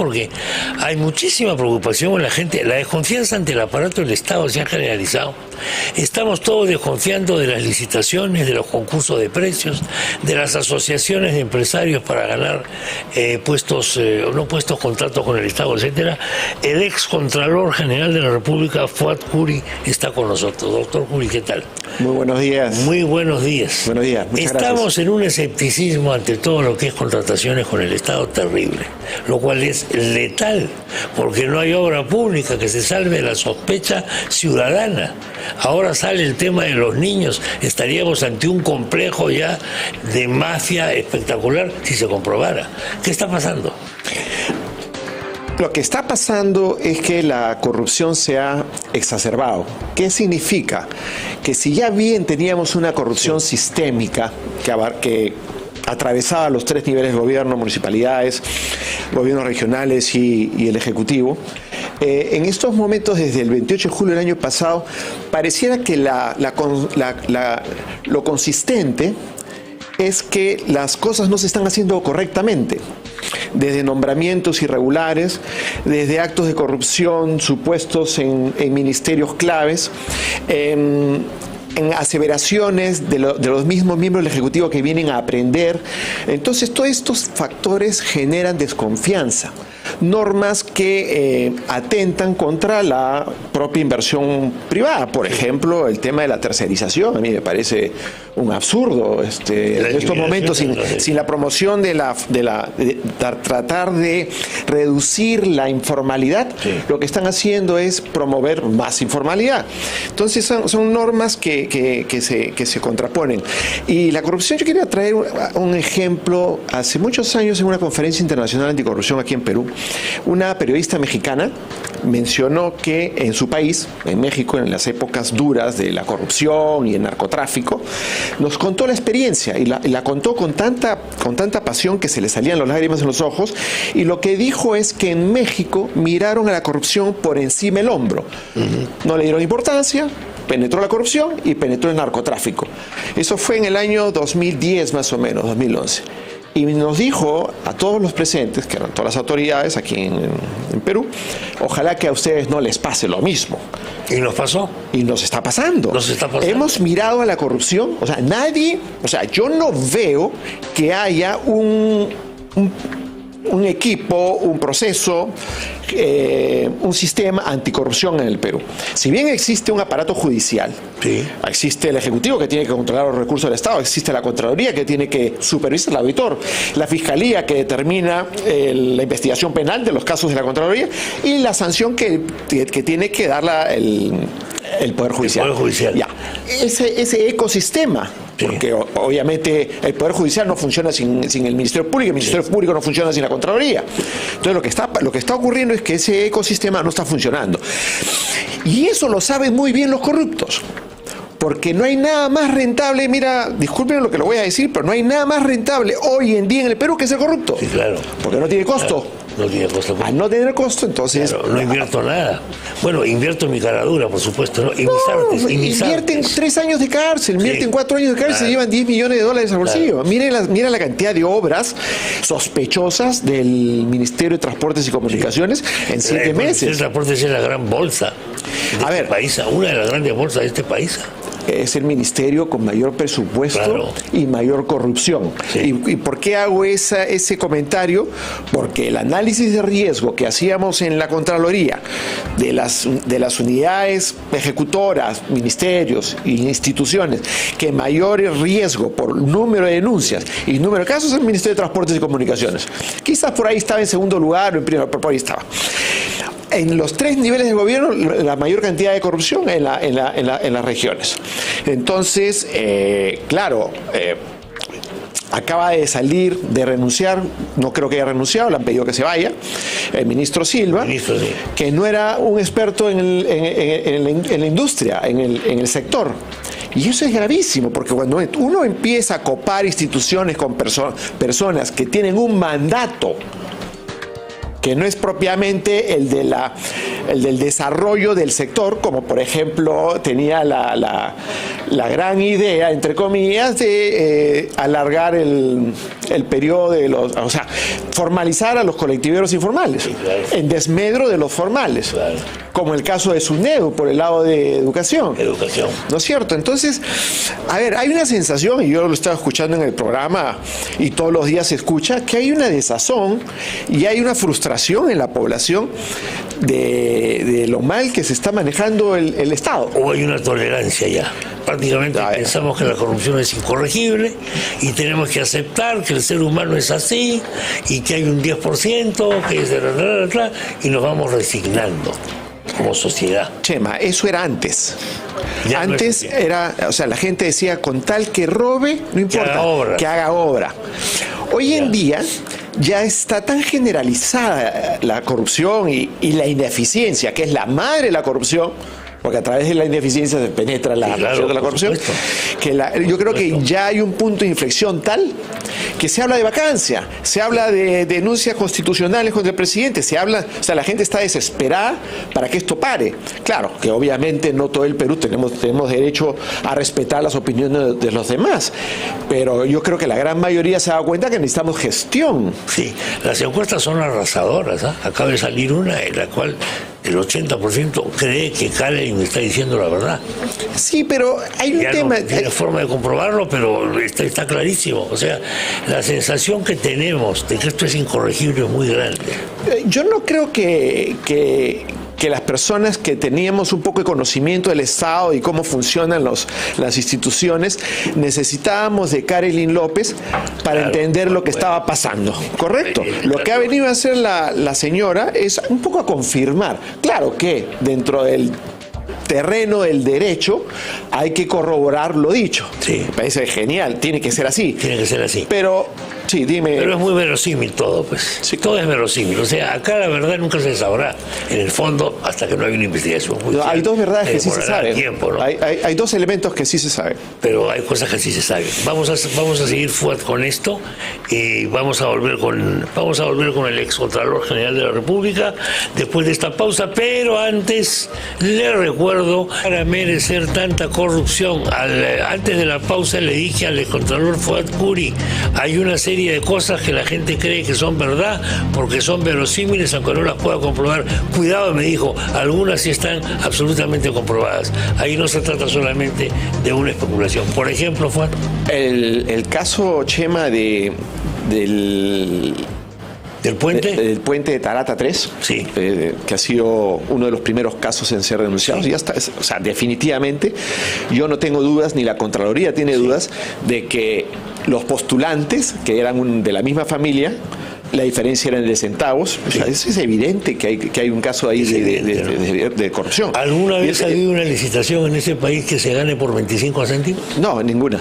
porque hay muchísima preocupación en la gente. La desconfianza ante el aparato del Estado se ha generalizado. Estamos todos desconfiando de las licitaciones, de los concursos de precios, de las asociaciones de empresarios para ganar contratos con el Estado, etcétera. El ex Contralor General de la República, Fuad Curi, está con nosotros. Doctor Curi, ¿qué tal? Muy buenos días. Muy buenos días. Buenos días. Estamos en un escepticismo ante todo lo que es contrataciones con el Estado terrible, lo cual es letal, porque no hay obra pública que se salve de la sospecha ciudadana. Ahora sale el tema de los niños, estaríamos ante un complejo ya de mafia espectacular si se comprobara. ¿Qué está pasando? Lo que está pasando es que la corrupción se ha exacerbado. ¿Qué significa? Que si ya bien teníamos una corrupción sistémica que atravesaba los 3 niveles de gobierno, municipalidades, gobiernos regionales y el Ejecutivo, en estos momentos, desde el 28 de julio del año pasado, pareciera que lo consistente es que las cosas no se están haciendo correctamente. Desde nombramientos irregulares, desde actos de corrupción supuestos en ministerios claves, en aseveraciones de los mismos miembros del Ejecutivo que vienen a aprender. Entonces, todos estos factores generan desconfianza. Normas que atentan contra la propia inversión privada. Por ejemplo, el tema de la tercerización. A mí me parece un absurdo. En estos momentos, sin la promoción de tratar de reducir la informalidad, lo que están haciendo es promover más informalidad. Entonces, son normas que se contraponen. Y la corrupción, yo quería traer un ejemplo. Hace muchos años, en una conferencia internacional anticorrupción aquí en Perú, una periodista mexicana mencionó que en su país, en México, en las épocas duras de la corrupción y el narcotráfico, nos contó la experiencia y la contó con tanta pasión que se le salían las lágrimas en los ojos, y lo que dijo es que en México miraron a la corrupción por encima del hombro. No le dieron importancia, penetró la corrupción y penetró el narcotráfico. Eso fue en el año 2010 más o menos, 2011. Y nos dijo a todos los presentes, que eran todas las autoridades aquí en Perú, ojalá que a ustedes no les pase lo mismo. ¿Y nos pasó? Y nos está pasando. Nos está pasando. Hemos mirado a la corrupción, yo no veo que haya un equipo, un proceso, un sistema anticorrupción en el Perú. Si bien existe un aparato judicial, existe el Ejecutivo que tiene que controlar los recursos del Estado, existe la Contraloría que tiene que supervisar al auditor, la Fiscalía que determina la investigación penal de los casos de la Contraloría y la sanción que tiene que dar el Poder Judicial. El Poder Judicial. Ya. Ese ecosistema, porque obviamente el Poder Judicial no funciona sin el Ministerio Público, el Ministerio Público no funciona sin la Contraloría. Entonces lo que está ocurriendo es que ese ecosistema no está funcionando. Y eso lo saben muy bien los corruptos. Porque no hay nada más rentable, mira, disculpen lo que lo voy a decir, pero no hay nada más rentable hoy en día en el Perú que ser corrupto. Sí, claro. Porque no tiene costo. Claro. No tiene costo. Al no tener costo, entonces... Claro, no invierto nada. Bueno, invierto en mi caradura, por supuesto, ¿no? Y invierten 3 años de cárcel, invierten 4 años de cárcel, se llevan $10 millones al bolsillo. Claro. Miren la cantidad de obras sospechosas del Ministerio de Transportes y Comunicaciones en 7 meses. El Ministerio de Transportes es la gran bolsa de este país, una de las grandes bolsas de este país. Es el ministerio con mayor presupuesto y mayor corrupción. ¿Y por qué hago ese comentario? Porque el análisis de riesgo que hacíamos en la Contraloría de las unidades ejecutoras, ministerios e instituciones, que mayor riesgo por número de denuncias y número de casos es el Ministerio de Transportes y Comunicaciones. Quizás por ahí estaba en segundo lugar o en primero, pero por ahí estaba. En los 3 niveles de gobierno, la mayor cantidad de corrupción en las regiones. Entonces, acaba de salir, de renunciar, no creo que haya renunciado, le han pedido que se vaya, el ministro Silva, que no era un experto en la industria, en el sector. Y eso es gravísimo, porque cuando uno empieza a copar instituciones con personas que tienen un mandato que no es propiamente el de la el del desarrollo del sector, como por ejemplo tenía la gran idea, entre comillas, de alargar el periodo de los, o sea, formalizar a los colectiveros informales, sí, claro, en desmedro de los formales, claro, como el caso de SUNEDU por el lado de educación. Educación. ¿No es cierto? Entonces, a ver, hay una sensación, y yo lo estaba escuchando en el programa y todos los días se escucha, que hay una desazón y hay una frustración en la población de lo mal que se está manejando el Estado. O hay una tolerancia ya. Prácticamente pensamos que la corrupción es incorregible y tenemos que aceptar que el ser humano es así y que hay un 10% que es y nos vamos resignando como sociedad. Chema, eso era antes. Ya antes no era, o sea, la gente decía, con tal que robe, no importa, que haga obra. Hoy en día ya está tan generalizada la corrupción y la ineficiencia, que es la madre de la corrupción, porque a través de la ineficiencia se penetra la acción de la corrupción, que yo creo que ya hay un punto de inflexión tal que se habla de vacancia, se habla de denuncias constitucionales contra el presidente, se habla, o sea, la gente está desesperada para que esto pare. Claro, que obviamente no todo el Perú tenemos derecho a respetar las opiniones de los demás, pero yo creo que la gran mayoría se ha dado cuenta que necesitamos gestión. Sí, las encuestas son arrasadoras, ¿eh? Acaba de salir una en la cual el 80% cree que Karen está diciendo la verdad. Sí, pero hay un tema... No tiene forma de comprobarlo, pero está clarísimo. O sea, la sensación que tenemos de que esto es incorregible es muy grande. Yo no creo que las personas que teníamos un poco de conocimiento del Estado y cómo funcionan las instituciones, necesitábamos de Karelyn López para entender lo que estaba pasando. ¿Correcto? Lo que ha venido a hacer la señora es un poco a confirmar. Claro que dentro del terreno del derecho hay que corroborar lo dicho. Sí. Me parece genial, tiene que ser así. Tiene que ser así. Pero, sí, dime. Pero es muy verosímil todo, pues. Sí. Todo es verosímil. O sea, acá la verdad nunca se sabrá, en el fondo, hasta que no hay una investigación judicial. Hay dos verdades que sí se saben. Tiempo, ¿no? Hay dos elementos que sí se saben. Pero hay cosas que sí se saben. Vamos a seguir fuerte con esto y vamos a volver con el excontralor general de la República después de esta pausa, pero antes le recuerdo, para merecer tanta corrupción, antes de la pausa le dije al excontralor Fuad Curi, hay una serie de cosas que la gente cree que son verdad porque son verosímiles aunque no las pueda comprobar. Cuidado, me dijo, algunas sí están absolutamente comprobadas. Ahí no se trata solamente de una especulación. Por ejemplo, Fuad, el caso, Chema, ¿del puente? Del puente de Tarata 3, sí. Que ha sido uno de los primeros casos en ser denunciados. Sí. Ya está, o sea, definitivamente, yo no tengo dudas, ni la Contraloría tiene dudas, de que los postulantes, que eran de la misma familia, la diferencia era de centavos. O sea, es evidente que hay un caso ahí de corrupción. ¿Alguna vez ha habido una licitación en ese país que se gane por 25 céntimos? No, ninguna.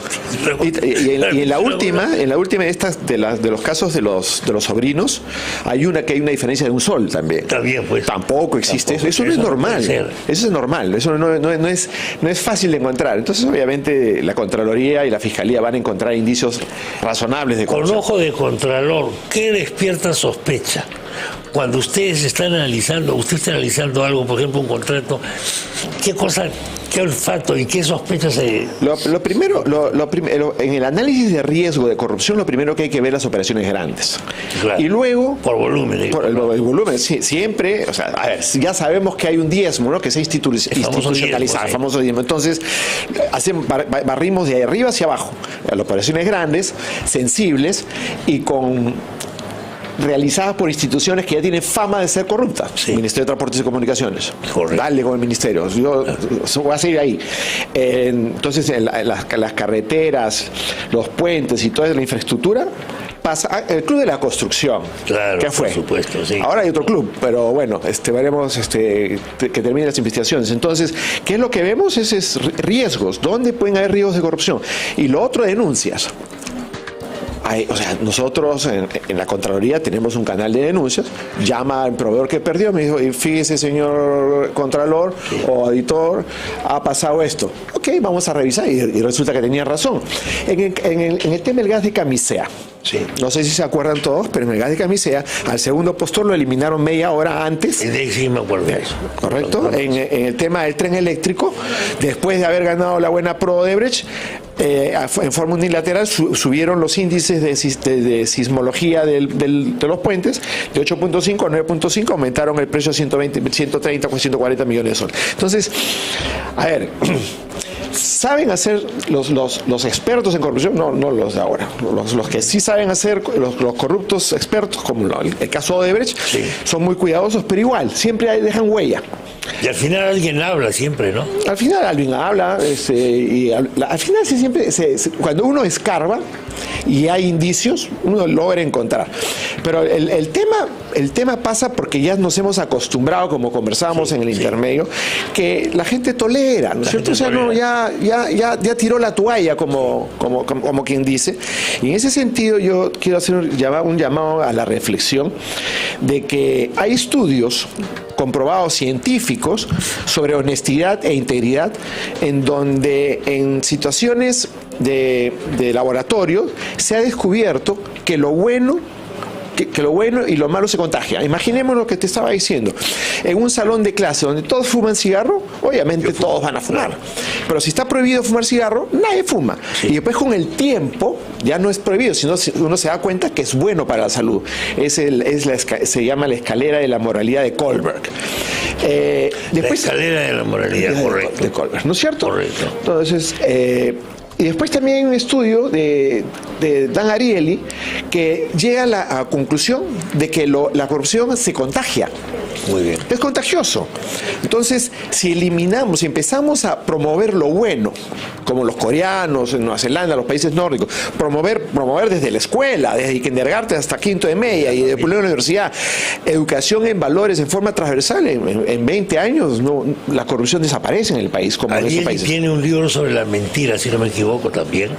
Y en la última de estas, de los casos de los sobrinos, hay una que hay una diferencia de un sol también. También, pues. Tampoco existe eso. Eso no es normal. Eso es normal. Eso no es fácil de encontrar. Entonces, obviamente, la Contraloría y la Fiscalía van a encontrar indicios razonables de corrupción. Con ojo de Contralor, ¿qué despierta sospecha cuando ustedes están analizando, usted está analizando algo, por ejemplo un contrato? ¿Qué cosa, qué olfato y qué sospecha se...? Lo primero, en el análisis de riesgo de corrupción, lo primero que hay que ver las operaciones grandes. Claro. Y luego... Por volumen. Por el volumen, sí, siempre, o sea, a ver, ya sabemos que hay un diezmo, ¿no? Que se ha institucionalizado, el famoso diezmo. Entonces, barrimos de arriba hacia abajo. Las operaciones grandes, sensibles y realizadas por instituciones que ya tienen fama de ser corruptas. Sí. Ministerio de Transportes y Comunicaciones. Correcto. Dale con el ministerio. Yo voy a seguir ahí. Entonces, las carreteras, los puentes y toda la infraestructura pasa el Club de la Construcción. Claro, ¿qué fue? Por supuesto, sí. Ahora hay otro club, pero bueno, veremos que terminen las investigaciones. Entonces, ¿qué es lo que vemos? Es riesgos. ¿Dónde pueden haber riesgos de corrupción? Y lo otro, denuncias. O sea, nosotros en la Contraloría tenemos un canal de denuncias, llama al proveedor que perdió, me dijo, fíjese señor Contralor o auditor, ha pasado esto. Ok, vamos a revisar y resulta que tenía razón. En el tema del gas de camisea, Sí. No sé si se acuerdan todos, pero en el gas de Camisea, al segundo postor lo eliminaron media hora antes. Sí, me acuerdo de eso. Correcto. En el tema del tren eléctrico, después de haber ganado la buena pro Odebrecht, en forma unilateral subieron los índices de sismología de los puentes de 8.5 a 9.5, aumentaron el precio a 130 o 140 millones de soles. Entonces, a ver, ¿saben hacer los expertos en corrupción? No los de ahora. Los que sí saben hacer, los corruptos expertos, como el caso Odebrecht, sí, son muy cuidadosos, pero igual, siempre dejan huella. Y al final alguien habla siempre, ¿no? Al final alguien habla, y al final cuando uno escarba y hay indicios, uno logra encontrar. Pero el tema pasa porque ya nos hemos acostumbrado, como conversábamos en el intermedio, que la gente tolera, ¿no es cierto? O sea, no, ya tiró la toalla, como quien dice. Y en ese sentido yo quiero hacer un llamado a la reflexión de que hay estudios comprobados científicos sobre honestidad e integridad, en donde en situaciones de laboratorio se ha descubierto que lo bueno y lo malo se contagia. Imaginemos lo que te estaba diciendo. En un salón de clase donde todos fuman cigarro, obviamente todos van a fumar. Pero si está prohibido fumar cigarro, nadie fuma. Sí. Y después con el tiempo, ya no es prohibido, sino uno se da cuenta que es bueno para la salud. Se llama la escalera de la moralidad de Kohlberg. Después, la escalera de la moralidad, correcto. De Kohlberg, ¿no es cierto? Correcto. Entonces, y después también hay un estudio de Dan Ariely que llega a la conclusión de que la corrupción se contagia. Muy bien. Es contagioso. Entonces, si empezamos a promover lo bueno, como los coreanos, en Nueva Zelanda, los países nórdicos, promover desde la escuela, desde kindergarten hasta quinto de media y después de la universidad, educación en valores en forma transversal, en 20 años la corrupción desaparece en el país, como en estos países. Tiene un libro sobre la mentira, si no me equivoco también,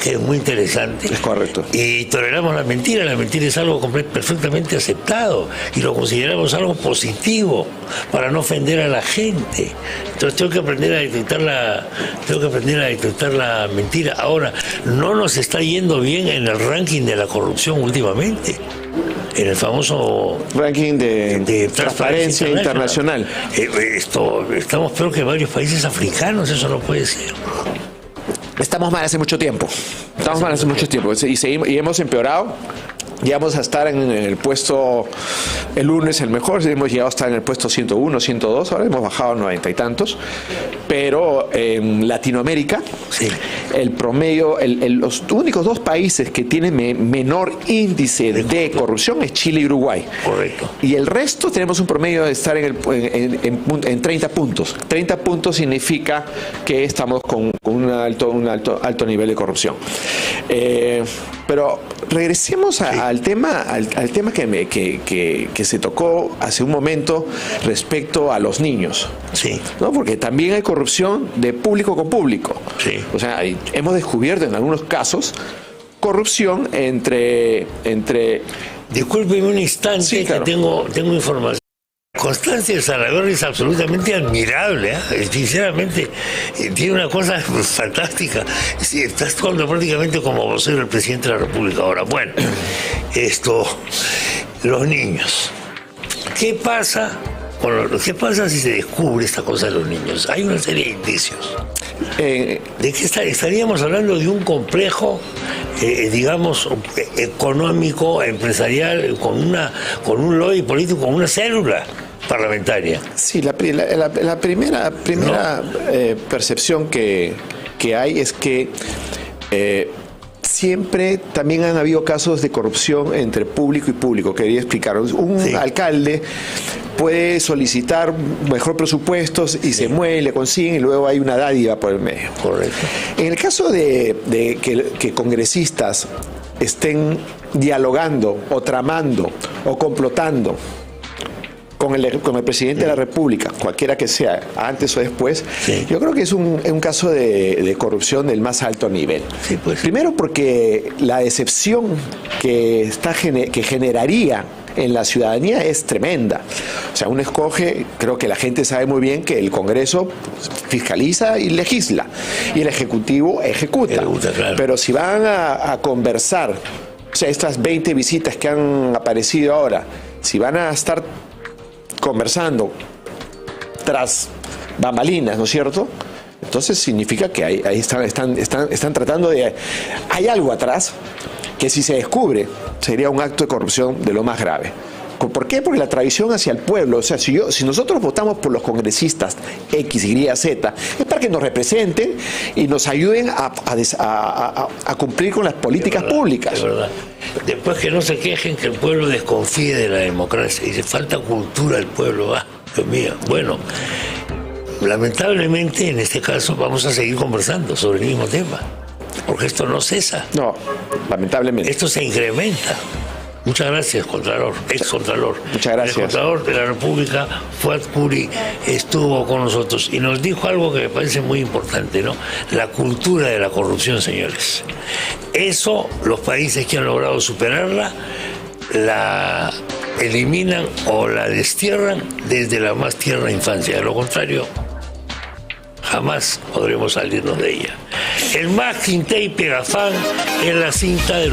que es muy interesante. Es correcto. Y toleramos la mentira es algo perfectamente aceptado y lo consideramos algo positivo para no ofender a la gente. Entonces tengo que aprender a detectar la mentira. Ahora, no nos está yendo bien en el ranking de la corrupción últimamente, en el famoso ranking de transparencia internacional. Estamos peor que varios países africanos, eso no puede ser. Estamos mal hace mucho tiempo. Y hemos empeorado. Llegamos a estar en el puesto, el lunes el mejor, hemos llegado a estar en el puesto 101, 102, ahora hemos bajado a 90 y tantos, pero en Latinoamérica, sí, el promedio, los únicos dos países que tienen menor índice de corrupción es Chile y Uruguay. Correcto. Y el resto tenemos un promedio de estar en 30 puntos. 30 puntos significa que estamos con un alto nivel de corrupción. Pero regresemos al tema que se tocó hace un momento respecto a los niños. Sí. ¿No? Porque también hay corrupción de público con público. Sí. O sea, hemos descubierto en algunos casos corrupción entre... Discúlpeme un instante, sí, claro, que tengo información. Constancia de Salaverry es absolutamente admirable, sinceramente, tiene una cosa fantástica. Sí, está actuando prácticamente como vocero del presidente de la República ahora. Bueno, los niños. ¿Qué pasa si se descubre esta cosa de los niños? Hay una serie de indicios. ¿De qué estaríamos hablando? De un complejo, digamos, económico, empresarial, con un lobby político, con una célula parlamentaria. Sí, la primera percepción que hay es que siempre también han habido casos de corrupción entre público y público. Quería explicar. Un alcalde puede solicitar mejor presupuestos y se mueve, le consiguen y luego hay una dádiva por el medio. Correcto. En el caso de que congresistas estén dialogando o tramando o complotando con el presidente de la República, cualquiera que sea, antes o después, sí, yo creo que es un caso de corrupción del más alto nivel. Sí, pues. Primero porque la decepción que generaría en la ciudadanía es tremenda. O sea, uno escoge, creo que la gente sabe muy bien que el Congreso fiscaliza y legisla, y el Ejecutivo ejecuta. Claro. Pero si van a conversar O sea, estas 20 visitas que han aparecido ahora, si van a estar conversando tras bambalinas, ¿no es cierto? Entonces significa que ahí están tratando de... Hay algo atrás que si se descubre sería un acto de corrupción de lo más grave. ¿Por qué? Porque la traición hacia el pueblo, o sea, si nosotros votamos por los congresistas X, Y, Z, es para que nos representen y nos ayuden a cumplir con las políticas públicas. Es verdad. Después que no se quejen que el pueblo desconfíe de la democracia y le falta cultura al pueblo. Dios mío. Bueno, lamentablemente en este caso vamos a seguir conversando sobre el mismo tema, porque esto no cesa. No, lamentablemente. Esto se incrementa. Muchas gracias, Contralor, ex-Contralor. Muchas gracias. El Contralor de la República, Fuad Curi, estuvo con nosotros y nos dijo algo que me parece muy importante, ¿no? La cultura de la corrupción, señores. Eso, los países que han logrado superarla, la eliminan o la destierran desde la más tierna infancia. De lo contrario, jamás podremos salirnos de ella. El más Quintey Pegafán en la cinta de los